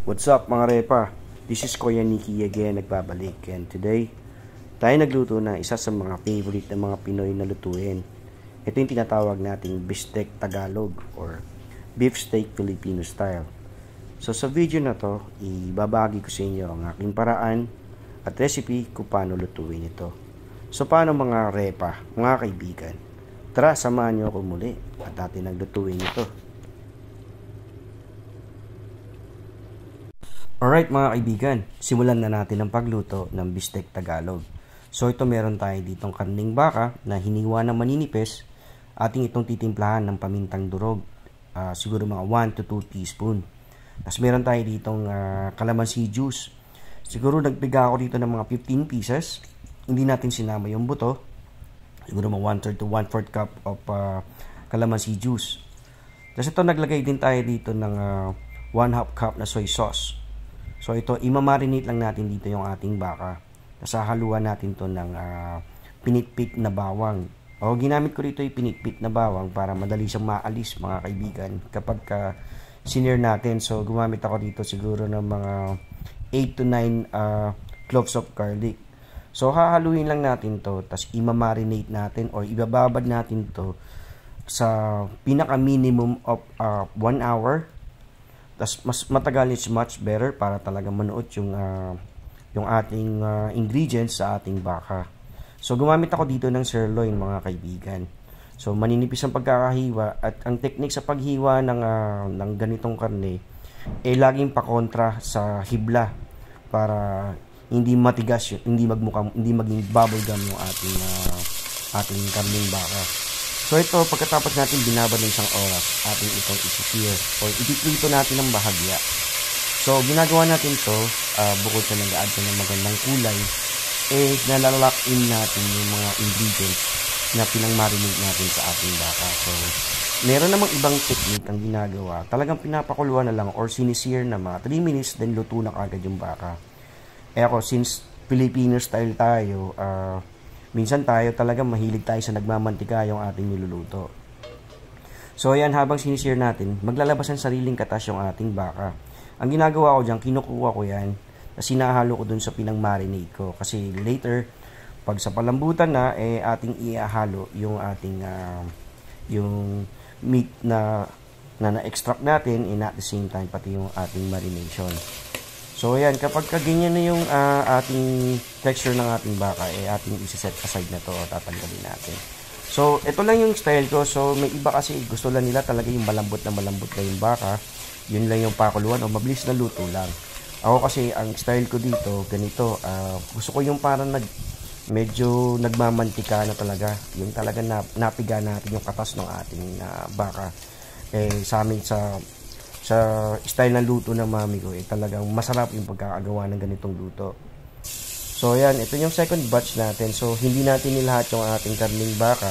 What's up mga repa? This is Kuya Nikki again, nagbabalik. And today, tayo nagluto na isa sa mga favorite ng mga Pinoy na lutuin. Ito yung tinatawag nating Bistek Tagalog or Beef Steak Filipino style. So sa video na to, ibabahagi ko sa inyo ang aking paraan at recipe kung paano lutuin ito. So paano mga repa, mga kaibigan? Tara, samahan nyo ako muli at atin naglutuin ito. Alright mga kaibigan, simulan na natin ang pagluto ng Bistek Tagalog. So ito meron tayo ditong karning baka na hiniwa na maninipis. Ating itong titimplahan ng pamintang durog, siguro mga 1 to 2 teaspoon. Tapos meron tayo ditong calamansi juice. Siguro nagpiga ako dito ng mga 15 pieces. Hindi natin sinama yung buto. Siguro mga 1/3 to 1/4 cup of calamansi juice. Tapos ito naglagay din tayo dito ng 1/2 cup na soy sauce. So ito, imamarinate lang natin dito yung ating baka. Tapos haluan natin to ng pinitpit na bawang. O ginamit ko dito yung pinitpit na bawang para madali siyang maalis mga kaibigan kapag sinear natin. So gumamit ako dito siguro ng mga 8 to 9 cloves of garlic. So hahaluin lang natin to, tapos imamarinate natin or ibababad natin to sa pinaka minimum of 1 hour. Tas mas matagal is much better para talaga manuot yung ating ingredients sa ating baka. So gumamit ako dito ng sirloin mga kaibigan. So maninipis ang pagkakahiwa at ang technique sa paghiwa ng ganitong karne laging pakontra sa hibla para hindi matigas, hindi maging bubblegum yung ating karning baka. So ito, pagkatapos natin binabad ng isang oras, ating itong isi-sear o ipiprito natin ng bahagya. So ginagawa natin to, bukod sa nag-add sa ng magandang kulay, nalalock in natin yung mga ingredients na pinang-marinate natin sa ating baka. So meron namang ibang technique ang ginagawa. Talagang pinapakuluan na lang or sinisier na mga 3 minutes, then luto na kagad yung baka. Ako, since Filipino style tayo, minsan tayo talaga mahilig tayo sa nagmamantika yung ating niluluto. So ayan, habang sinishare natin, maglalabas ang sariling katas yung ating baka. Ang ginagawa ko dyan, kinukuha ko yan, sinahalo ko dun sa pinang-marinate ko. Kasi later, pag sa palambutan na, ating iahalo yung ating yung meat na na-extract natin, at the same time, pati yung ating marination. So ayan, kapag ganyan na yung ating texture ng ating baka, ating isi-set aside na to at tatanggalin natin. So ito lang yung style ko. So may iba kasi gusto lang nila talaga yung malambot na yung baka. Yun lang yung pakuluan o mabilis na luto lang. Ako kasi ang style ko dito, ganito, gusto ko yung parang medyo nagmamantika na talaga. Yung talaga napiga natin yung katas ng ating baka. Sa amin sa style ng luto ng mami ko, talagang masarap yung pagkakagawa ng ganitong luto. So yan, ito yung second batch natin. So hindi natin nilahat yung ating karning baka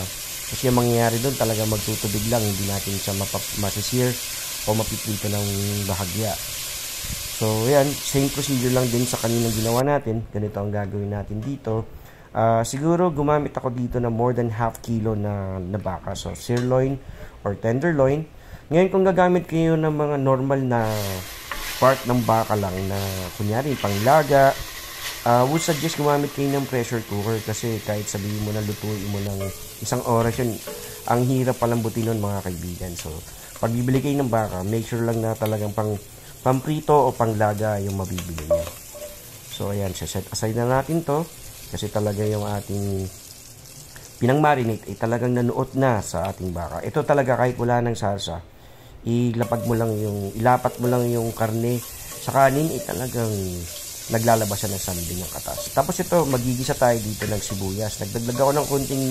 kasi yung mangyayari doon talaga magtutubig lang, hindi natin siya masisir o mapiprito ng bahagya. So yan, same procedure lang din sa kaninang ginawa natin. Ganito ang gagawin natin dito. Siguro gumamit ako dito na more than half kilo na baka. So sirloin or tenderloin. Ngayon kung gagamit kayo ng mga normal na part ng baka lang na kunyari panglaga, would suggest gumamit kayo ng pressure cooker kasi kahit sabihin mo na lutuin mo ng 1 oras yun, ang hirap palambutin nun mga kaibigan. So pag bibili kayo ng baka, make sure lang na talagang pamprito o panglaga yung mabibili nyo. So ayan, set aside na natin to kasi talaga yung ating pinang-marinate talagang nanuot na sa ating baka. Ito talaga kahit wala ng salsa, ilapat mo lang yung karne sa kanin, talagang naglalabas siya ng sanding ng katas. Tapos ito, magigisa tayo dito ng sibuyas. Nagdagdag ako ng konting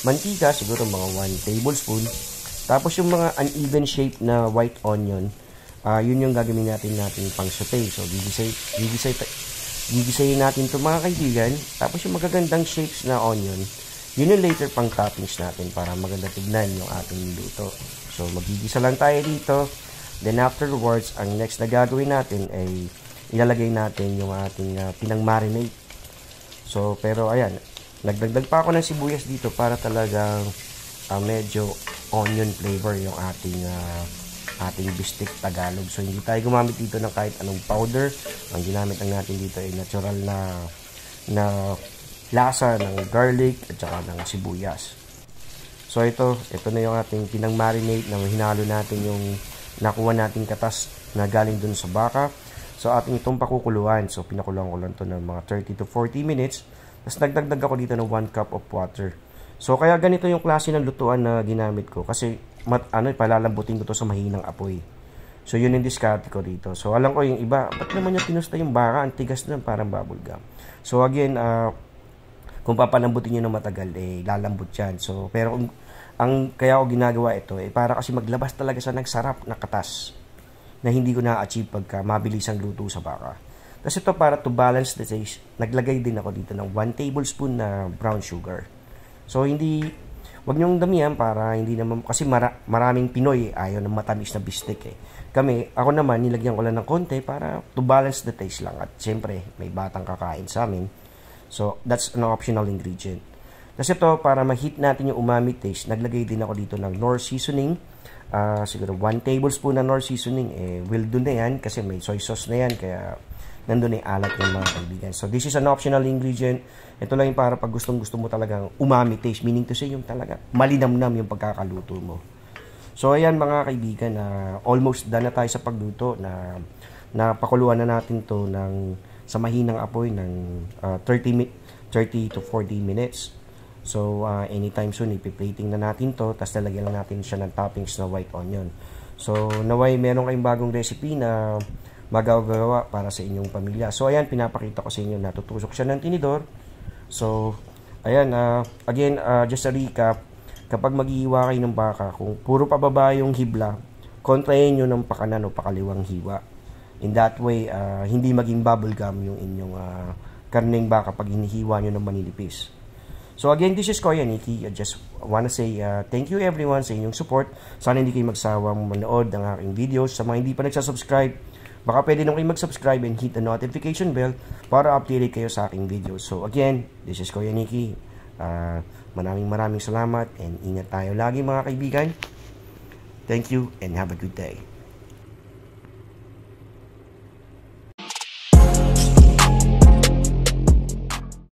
mantika, siguro mga 1 tablespoon. Tapos yung mga uneven shape na white onion, yun yung gagawin natin pang saute. So gigisayin natin ito mga kaibigan. Tapos yung magagandang shapes na onion, yun yung later pang toppings natin para maganda tignan yung ating luto. So magigisa lang tayo dito. Then afterwards, ang next na gagawin natin ay ilalagay natin yung ating pinang-marinate. So pero ayan, nagdagdag pa ako ng sibuyas dito para talagang medyo onion flavor yung ating bistek Tagalog. So hindi tayo gumamit dito ng kahit anong powder. Ang ginamit lang natin dito ay natural na lasa ng garlic at saka ng sibuyas. So ito na yung ating pinang-marinate na hinalo natin yung nakuha nating katas na galing dun sa baka. So ating itong pakukuluan. So pinakuluan ko lang ito ng mga 30 to 40 minutes. Tapos nagdagdag ako dito ng 1 cup of water. So kaya ganito yung klase ng lutuan na ginamit ko kasi palalambutin ko to sa mahinang apoy. So yun yung diskarte ko dito. So alam ko yung iba, ba't naman yung pinusta yung baka, ang tigas na parang bubble gum. So again, kung papalambutin nyo na matagal, lalambot yan. So, pero kaya ko ginagawa ito, para kasi maglabas talaga sa nagsarap na katas na hindi ko na-achieve pagka mabilis ang luto sa baka. Tapos ito para to balance the taste, naglagay din ako dito ng 1 tablespoon na brown sugar. So, wag nyong damihan para hindi naman, kasi maraming Pinoy ayaw ng matamis na bistek ako naman, nilagyan ko lang ng konti para to balance the taste lang. At syempre, may batang kakain sa amin. So, that's an optional ingredient. Kasi ito, para ma-heat natin yung umami taste, naglagay din ako dito ng Knorr seasoning. Siguro 1 tablespoon na Knorr seasoning. Will do na yan kasi may soy sauce na yan. Kaya, nandun yung alat ng mga kaibigan. So, this is an optional ingredient. Ito lang yung para pag gustong-gusto mo talagang umami taste. Meaning to say, yung talaga malinamnam yung pagkakaluto mo. So, ayan mga kaibigan, almost done na tayo sa pagluto. Napakuluan na natin to sa mahinang apoy ng 30 to 40 minutes. So, anytime soon, ipiplating na natin to. Tapos lalagyan lang natin siya ng toppings na white onion. So, naway meron kayong bagong recipe na magagawa para sa inyong pamilya. So, ayan, pinapakita ko sa inyo na tutusok siya ng tinidor. So, ayan, again, just a recap. Kapag maghihiwa kayo ng baka, kung puro pababa yung hibla, kontrahin nyo ng pakanan o pakaliwang hiwa. In that way, hindi maging bubble gum yung inyong karneng baka pag hinihiwa nyo ng maninipis. So again, this is Kuya Nicky. I just wanna say thank you everyone sa inyong support. Sana hindi kayo magsawang manood ng aking videos. Sa mga hindi pa nagsasubscribe, baka pwede nung kayo mag-subscribe and hit the notification bell para updated kayo sa aking videos. So again, this is Kuya Nicky. Maraming salamat and ingat tayo lagi mga kaibigan. Thank you and have a good day.